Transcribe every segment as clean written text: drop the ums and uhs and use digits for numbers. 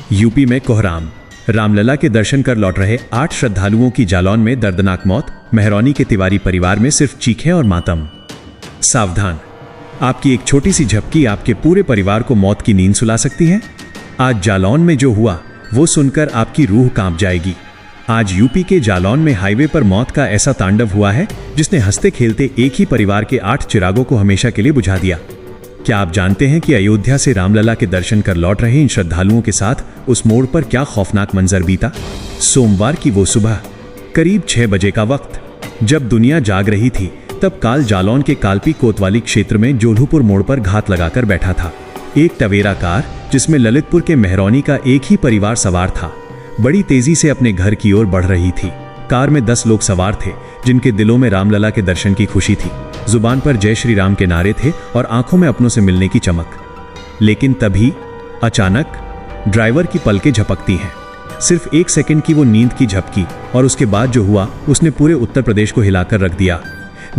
UP में कोहराम, रामलला के दर्शन कर लौट रहे 8 श्रद्धालुओं की जालौन में दर्दनाक मौत। मेहरौनी के तिवारी परिवार में सिर्फ चीखें और मातम। सावधान, आपकी एक छोटी सी झपकी आपके पूरे परिवार को मौत की नींद सुला सकती है। आज जालौन में जो हुआ वो सुनकर आपकी रूह कांप जाएगी। आज यूपी के जालौन में हाईवे पर मौत का ऐसा तांडव हुआ है जिसने हंसते खेलते एक ही परिवार के 8 चिरागों को हमेशा के लिए बुझा दिया। क्या आप जानते हैं कि अयोध्या से रामलला के दर्शन कर लौट रहे इन श्रद्धालुओं के साथ उस मोड़ पर क्या खौफनाक मंजर बीता। सोमवार की वो सुबह करीब 6 बजे का वक्त, जब दुनिया जाग रही थी, तब काल जालौन के कालपी कोतवाली क्षेत्र में जोल्हूपुर मोड़ पर घात लगाकर बैठा था एक टवेरा कार, जिसमें ललितपुर के मेहरौनी का एक ही परिवार सवार था। बड़ी तेजी से अपने घर की ओर बढ़ रही थी। कार में 10 लोग सवार थे जिनके दिलों में रामलला के दर्शन की खुशी थी। जुबान पर जय श्री राम के नारे थे और आंखों में अपनों से मिलने की चमक। लेकिन तभी अचानक ड्राइवर की पलकें झपकती हैं। सिर्फ 1 सेकंड की वो नींद की झपकी, और उसके बाद जो हुआ उसने पूरे उत्तर प्रदेश को हिलाकर रख दिया।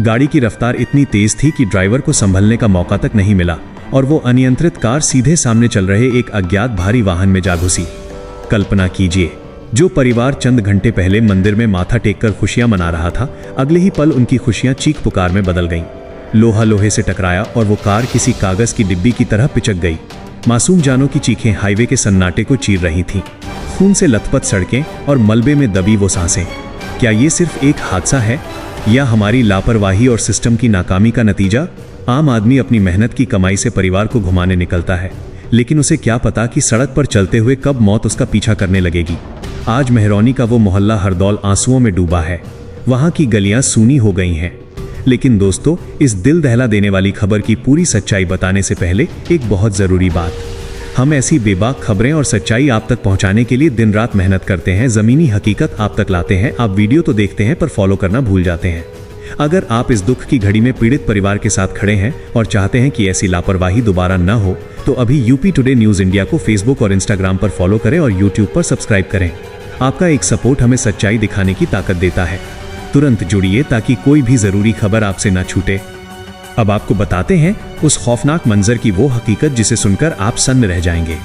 गाड़ी की रफ्तार इतनी तेज थी कि ड्राइवर को संभलने का मौका तक नहीं मिला और वो अनियंत्रित कार सीधे सामने चल रहे एक अज्ञात भारी वाहन में जा घुसी। कल्पना कीजिए, जो परिवार चंद घंटे पहले मंदिर में माथा टेककर खुशियां मना रहा था, अगले ही पल उनकी खुशियां चीख पुकार में बदल गईं। लोहा लोहे से टकराया और वो कार किसी कागज की डिब्बी की तरह पिचक गई। मासूम जानों की चीखें हाईवे के सन्नाटे को चीर रही थीं। खून से लथपथ सड़कें और मलबे में दबी वो सांसें। क्या ये सिर्फ एक हादसा है या हमारी लापरवाही और सिस्टम की नाकामी का नतीजा? आम आदमी अपनी मेहनत की कमाई से परिवार को घुमाने निकलता है, लेकिन उसे क्या पता कि सड़क पर चलते हुए कब मौत उसका पीछा करने लगेगी। आज मेहरौनी का वो मोहल्ला हरदौल आंसुओं में डूबा है। वहां की गलियां सूनी हो गई हैं। लेकिन दोस्तों, इस दिल दहला देने वाली खबर की पूरी सच्चाई बताने से पहले एक बहुत जरूरी बात। हम ऐसी बेबाक खबरें और सच्चाई आप तक पहुंचाने के लिए दिन रात मेहनत करते हैं, जमीनी हकीकत आप तक लाते हैं। आप वीडियो तो देखते हैं पर फॉलो करना भूल जाते हैं। अगर आप इस दुख की घड़ी में पीड़ित परिवार के साथ खड़े हैं और चाहते हैं कि ऐसी लापरवाही दोबारा न हो, तो अभी यूपी टुडे न्यूज इंडिया को फेसबुक और इंस्टाग्राम पर फॉलो करें और यूट्यूब पर सब्सक्राइब करें। आपका एक सपोर्ट हमें सच्चाई दिखाने की ताकत देता है। तुरंत जुड़िए ताकि कोई भी जरूरी खबर आपसे न छूटे। अब आपको बताते हैं उस खौफनाक मंजर की वो हकीकत जिसे सुनकर आप सन्न रह जाएंगे।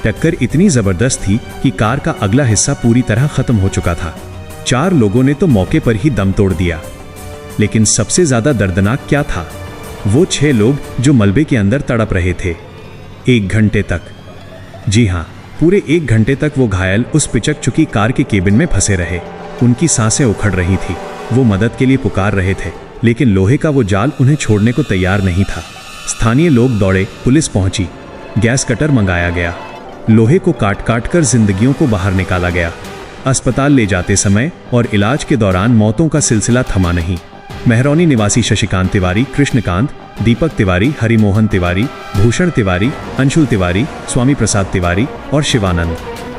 टक्कर इतनी जबरदस्त थी कि कार का अगला हिस्सा पूरी तरह खत्म हो चुका था। 4 लोगों ने तो मौके पर ही दम तोड़ दिया। लेकिन सबसे ज्यादा दर्दनाक क्या था? वो 6 लोग जो मलबे के अंदर तड़प रहे थे 1 घंटे तक। जी हां, पूरे 1 घंटे तक वो घायल उस पिचक चुकी कार के केबिन में फंसे रहे। उनकी सांसें उखड़ रही थी। वो मदद के लिए पुकार रहे थे, लेकिन लोहे का वो जाल उन्हें छोड़ने को तैयार नहीं था। स्थानीय लोग दौड़े, पुलिस पहुंची, गैस कटर मंगाया गया, लोहे को काट काट कर जिंदगियों को बाहर निकाला गया। अस्पताल ले जाते समय और इलाज के दौरान मौतों का सिलसिला थमा नहीं। मेहरौनी निवासी शशिकांत तिवारी, कृष्णकांत, दीपक तिवारी, हरिमोहन तिवारी, भूषण तिवारी, अंशुल तिवारी, स्वामी प्रसाद तिवारी और शिवानंद,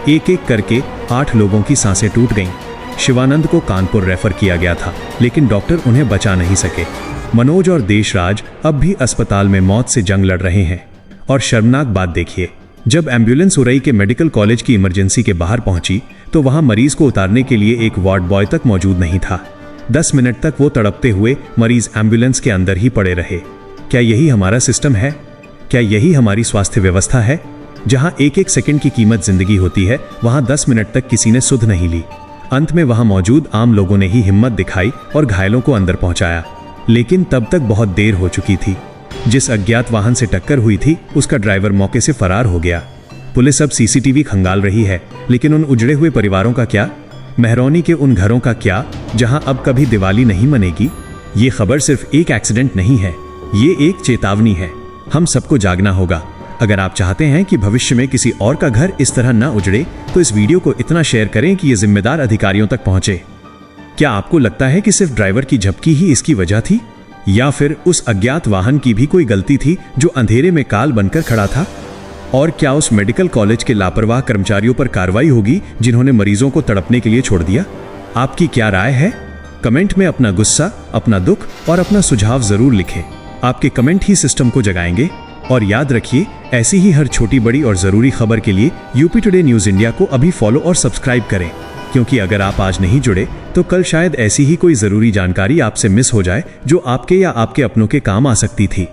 एक एक करके 8 लोगों की सांसें टूट गईं। शिवानंद को कानपुर रेफर किया गया था, लेकिन डॉक्टर उन्हें बचा नहीं सके। मनोज और देशराज अब भी अस्पताल में मौत से जंग लड़ रहे हैं। और शर्मनाक बात देखिए, जब एम्बुलेंस उरई के मेडिकल कॉलेज की इमरजेंसी के बाहर पहुंची तो वहां मरीज को उतारने के लिए एक वार्ड बॉय तक मौजूद नहीं था। 10 मिनट तक वो तड़पते हुए मरीज एम्बुलेंस के अंदर ही पड़े रहे। क्या यही हमारा सिस्टम है? क्या यही हमारी स्वास्थ्य व्यवस्था है? जहां एक एक सेकंड की कीमत जिंदगी होती है, वहां 10 मिनट तक किसी ने सुध नहीं ली। अंत में वहां मौजूद आम लोगों ने ही हिम्मत दिखाई और घायलों को अंदर पहुंचाया। लेकिन तब तक बहुत देर हो चुकी थी। जिस अज्ञात वाहन से टक्कर हुई थी उसका ड्राइवर मौके से फरार हो गया। पुलिस अब सीसीटीवी खंगाल रही है, लेकिन उन उजड़े हुए परिवारों का क्या? मेहरौनी के उन घरों का क्या जहां अब कभी दिवाली नहीं मनेगी? ये खबर सिर्फ एक एक्सीडेंट नहीं है, ये एक चेतावनी है। हम सबको जागना होगा। अगर आप चाहते हैं कि भविष्य में किसी और का घर इस तरह न उजड़े, तो इस वीडियो को इतना शेयर करें कि ये जिम्मेदार अधिकारियों तक पहुंचे। क्या आपको लगता है कि सिर्फ ड्राइवर की झपकी ही इसकी वजह थी, या फिर उस अज्ञात वाहन की भी कोई गलती थी जो अंधेरे में काल बनकर खड़ा था? और क्या उस मेडिकल कॉलेज के लापरवाह कर्मचारियों पर कार्रवाई होगी जिन्होंने मरीजों को तड़पने के लिए छोड़ दिया? आपकी क्या राय है? कमेंट में अपना गुस्सा, अपना दुख और अपना सुझाव जरूर लिखें। आपके कमेंट ही सिस्टम को जगाएंगे। और याद रखिए, ऐसी ही हर छोटी बड़ी और जरूरी खबर के लिए यूपी टुडे न्यूज इंडिया को अभी फॉलो और सब्सक्राइब करें, क्योंकि अगर आप आज नहीं जुड़े तो कल शायद ऐसी ही कोई जरूरी जानकारी आपसे मिस हो जाए जो आपके या आपके अपनों के काम आ सकती थी।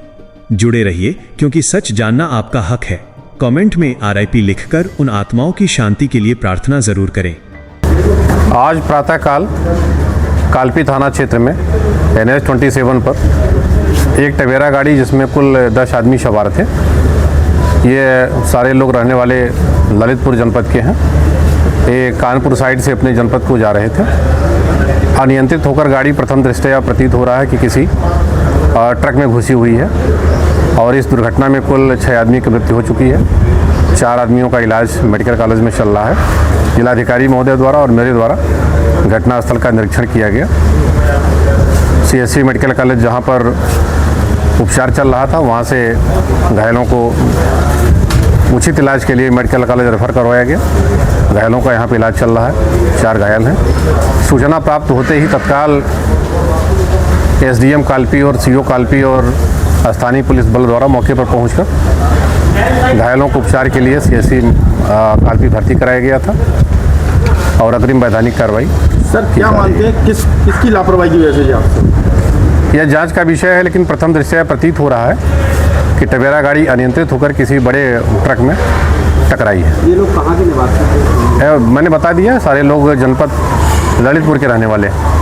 जुड़े रहिए, क्योंकि सच जानना आपका हक है। कमेंट में RIP लिखकर उन आत्माओं की शांति के लिए प्रार्थना जरूर करें। आज प्रातःकाल कालपी थाना क्षेत्र में NH 27 पर एक टवेरा गाड़ी जिसमें कुल 10 आदमी सवार थे। ये सारे लोग रहने वाले ललितपुर जनपद के हैं। ये कानपुर साइड से अपने जनपद को जा रहे थे। अनियंत्रित होकर गाड़ी प्रथम दृष्टया प्रतीत हो रहा है कि किसी ट्रक में घुसी हुई है और इस दुर्घटना में कुल 6 आदमी की मृत्यु हो चुकी है। 4 आदमियों का इलाज मेडिकल कॉलेज में चल रहा है। जिलाधिकारी महोदय द्वारा और मेरे द्वारा घटनास्थल का निरीक्षण किया गया। CSC मेडिकल कॉलेज जहां पर उपचार चल रहा था वहां से घायलों को उचित इलाज के लिए मेडिकल कॉलेज रेफर करवाया गया। घायलों का यहां पे इलाज चल रहा है। 4 घायल हैं। सूचना प्राप्त होते ही तत्काल SDM कालपी और CO कालपी और स्थानीय पुलिस बल द्वारा मौके पर पहुंचकर घायलों को उपचार के लिए CSC कालपी भर्ती कराया गया था और अग्रिम वैधानिक कार्रवाई। सर क्या मानते हैं किसकी लापरवाही की वजह से आपसे? यह जांच का विषय है, लेकिन प्रथम दृष्टया प्रतीत हो रहा है कि टवेरा गाड़ी अनियंत्रित होकर किसी बड़े ट्रक में टकराई है। ये लोग कहाँ के निवासी हैं? मैंने बता दिया, सारे लोग जनपद ललितपुर के रहने वाले हैं।